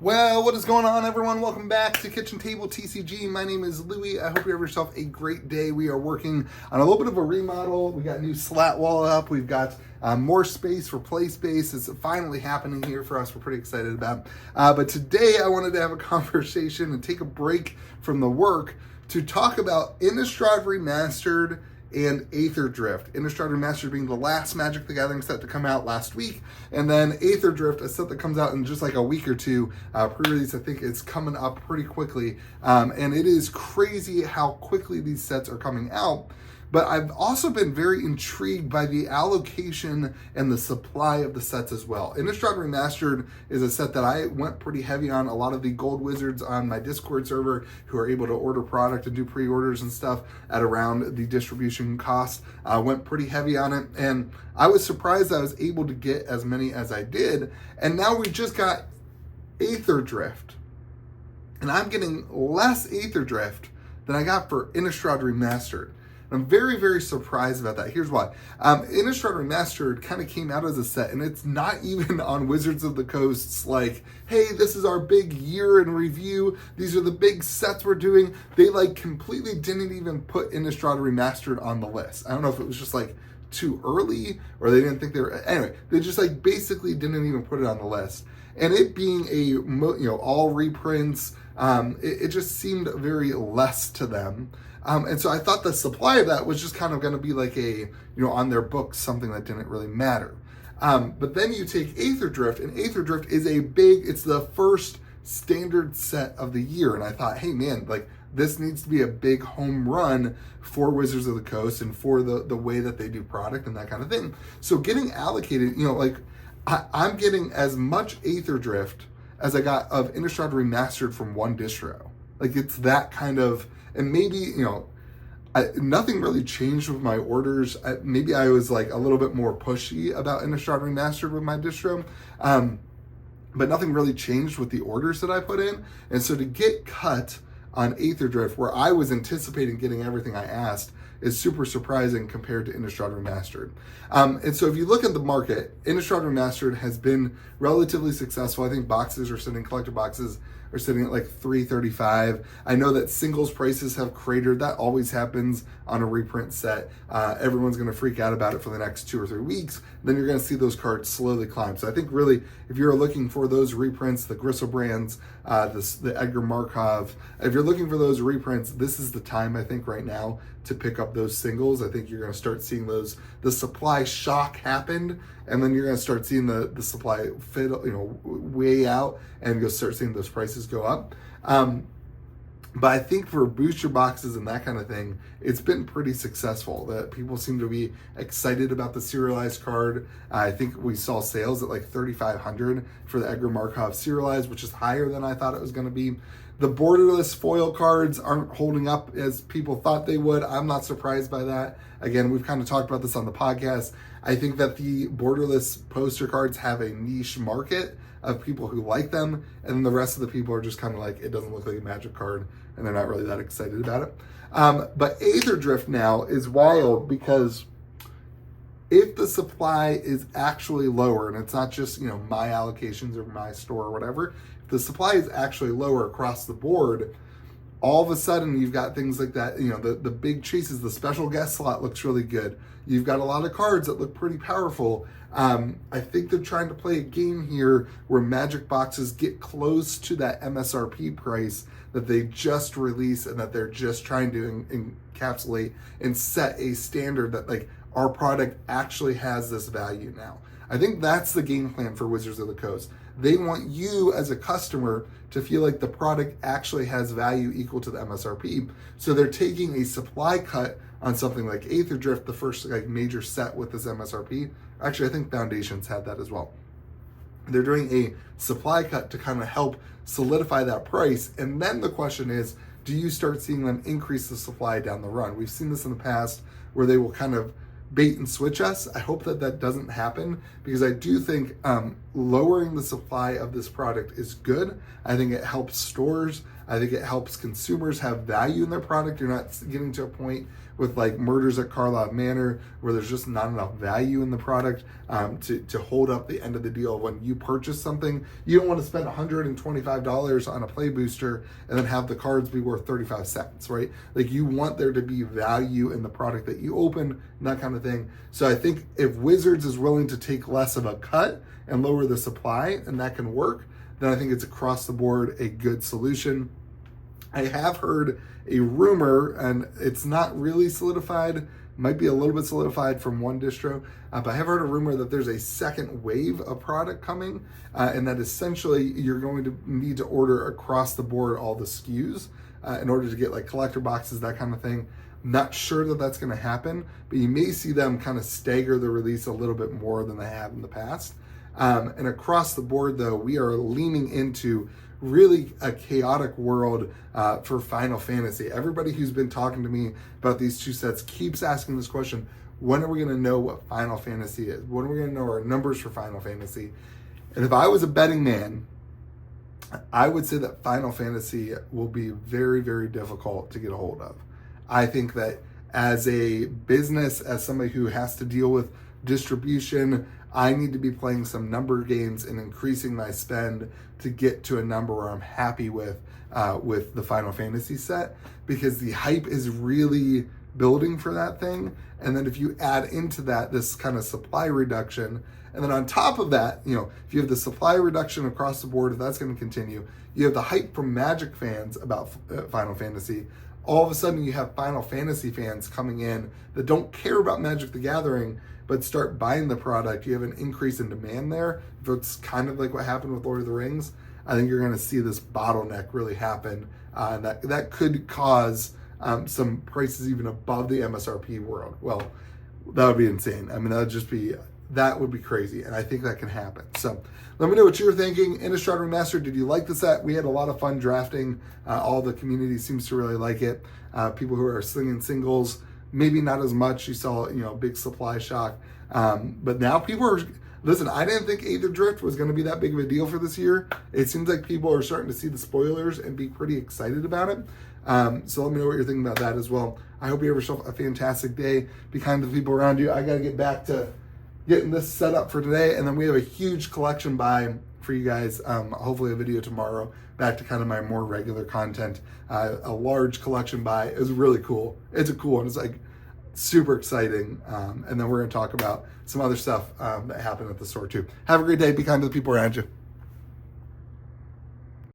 Well, what is going on, everyone? Welcome back to Kitchen Table TCG. My name is Louie. I hope you have yourself a great day. We are working on a little bit of a remodel. We got a new slat wall up. We've got more space for play space. It's finally happening here for us. We're pretty excited about. But today I wanted to have a conversation and take a break from the work to talk about Innistrad Remastered and Aetherdrift. Innistrad Remastered being the last Magic the Gathering set to come out last week, and then Aetherdrift, a set that comes out in just like a week or two. Pre-release, I think it's coming up pretty quickly, and it is crazy how quickly these sets are coming out. But I've also been very intrigued by the allocation and the supply of the sets as well. Innistrad Remastered is a set that I went pretty heavy on. A lot of the gold wizards on my Discord server who are able to order product and do pre-orders and stuff at around the distribution cost went pretty heavy on it. And I was surprised I was able to get as many as I did. And now we just got Aetherdrift. And I'm getting less Aetherdrift than I got for Innistrad Remastered. I'm very, very surprised about that. Here's why. Innistrad Remastered kind of came out as a set, and it's not even on Wizards of the Coast's like, hey, this is our big year in review. These are the big sets we're doing. They like completely didn't even put Innistrad Remastered on the list. I don't know if it was just like too early or they didn't think they were. Anyway, they just like basically didn't even put it on the list. And it being a all reprints, it just seemed very less to them. And so I thought the supply of that was just kind of going to be like a, on their books, something that didn't really matter. But then you take Aetherdrift, and Aetherdrift is it's the first standard set of the year. And I thought, hey man, like this needs to be a big home run for Wizards of the Coast and for the way that they do product and that kind of thing. So getting allocated, I'm getting as much Aetherdrift as I got of Innistrad Remastered from one distro. Like it's that kind of, and maybe, nothing really changed with my orders. Maybe I was like a little bit more pushy about Innistrad Remastered with my distro, but nothing really changed with the orders that I put in. And so to get cut on Aetherdrift, where I was anticipating getting everything I asked, is super surprising compared to Innistrad Remastered. And so if you look at the market, Innistrad Remastered has been relatively successful. I think collector boxes are sitting at like $335. I know that singles prices have cratered. That always happens on a reprint set. Everyone's going to freak out about it for the next 2 or 3 weeks. Then you're going to see those cards slowly climb. So I think really, if you're looking for those reprints, the Gristlebrand's, the Edgar Markov, if you're looking for those reprints, this is the time, I think, right now to pick up those singles. I think you're going to start seeing the supply shock happened, and then you're going to start seeing the supply fit, way out, and you'll start seeing those prices go up. But I think for booster boxes and that kind of thing, it's been pretty successful. That people seem to be excited about the serialized card. I think we saw sales at like $3,500 for the Edgar Markov serialized, which is higher than I thought it was going to be. The borderless foil cards aren't holding up as people thought they would. I'm not surprised by that. Again, we've kind of talked about this on the podcast. I think that the borderless poster cards have a niche market of people who like them, and then the rest of the people are just kind of like, it doesn't look like a Magic card, and they're not really that excited about it. But Aetherdrift now is wild because if the supply is actually lower, and it's not just, my allocations or my store or whatever, if the supply is actually lower across the board, all of a sudden you've got things like that, the big chases, the special guest slot looks really good. You've got a lot of cards that look pretty powerful. I think they're trying to play a game here where Magic boxes get close to that MSRP price that they just released, and that they're just trying to encapsulate and set a standard that like our product actually has this value now. I think that's the game plan for Wizards of the Coast. They want you as a customer to feel like the product actually has value equal to the MSRP. So they're taking a supply cut on something like Aetherdrift, the first like major set with this MSRP. Actually, I think Foundations had that as well. They're doing a supply cut to kind of help solidify that price. And then the question is, do you start seeing them increase the supply down the run? We've seen this in the past where they will kind of bait and switch us. I hope that doesn't happen, because I do think lowering the supply of this product is good. I think it helps stores. I think it helps consumers have value in their product. You're not getting to a point with like Murders at Carlisle Manor where there's just not enough value in the product to hold up the end of the deal. When you purchase something, you don't want to spend $125 on a play booster and then have the cards be worth 35 cents, right? Like you want there to be value in the product that you open and that kind of thing. So I think if Wizards is willing to take less of a cut and lower the supply, and that can work, then I think it's across the board a good solution. I have heard a rumor, and it's not really solidified, might be a little bit solidified from one distro, but I have heard a rumor that there's a second wave of product coming, and that essentially you're going to need to order across the board all the SKUs in order to get like collector boxes, that kind of thing. Not sure that that's going to happen, but you may see them kind of stagger the release a little bit more than they have in the past. And across the board, though, we are leaning into really a chaotic world for Final Fantasy. Everybody who's been talking to me about these two sets keeps asking this question: when are we going to know what Final Fantasy is? When are we going to know our numbers for Final Fantasy? And if I was a betting man, I would say that Final Fantasy will be very, very difficult to get a hold of. I think that as a business, as somebody who has to deal with distribution, I need to be playing some number games and increasing my spend to get to a number where I'm happy with the Final Fantasy set, because the hype is really building for that thing. And then if you add into that this kind of supply reduction, and then on top of that, you know, if you have the supply reduction across the board, if that's going to continue, you have the hype from Magic fans about Final Fantasy. All of a sudden you have Final Fantasy fans coming in that don't care about Magic the Gathering, but start buying the product. You have an increase in demand there. If it's kind of like what happened with Lord of the Rings, I think you're going to see this bottleneck really happen. And that could cause some prices even above the MSRP world. Well, that would be insane. I mean, that would be crazy. And I think that can happen. So let me know what you're thinking. Innistrad Remastered, did you like the set? We had a lot of fun drafting. All the community seems to really like it. People who are slinging singles, maybe not as much. You saw, big supply shock. But now people are, listen, I didn't think Aetherdrift was going to be that big of a deal for this year. It seems like people are starting to see the spoilers and be pretty excited about it. So let me know what you're thinking about that as well. I hope you have yourself a fantastic day. Be kind to the people around you. I got to get back to getting this set up for today. And then we have a huge collection buy for you guys. Hopefully a video tomorrow, back to kind of my more regular content. A large collection buy is really cool. It's a cool one. It's like super exciting. And then we're going to talk about some other stuff that happened at the store too. Have a great day. Be kind to the people around you.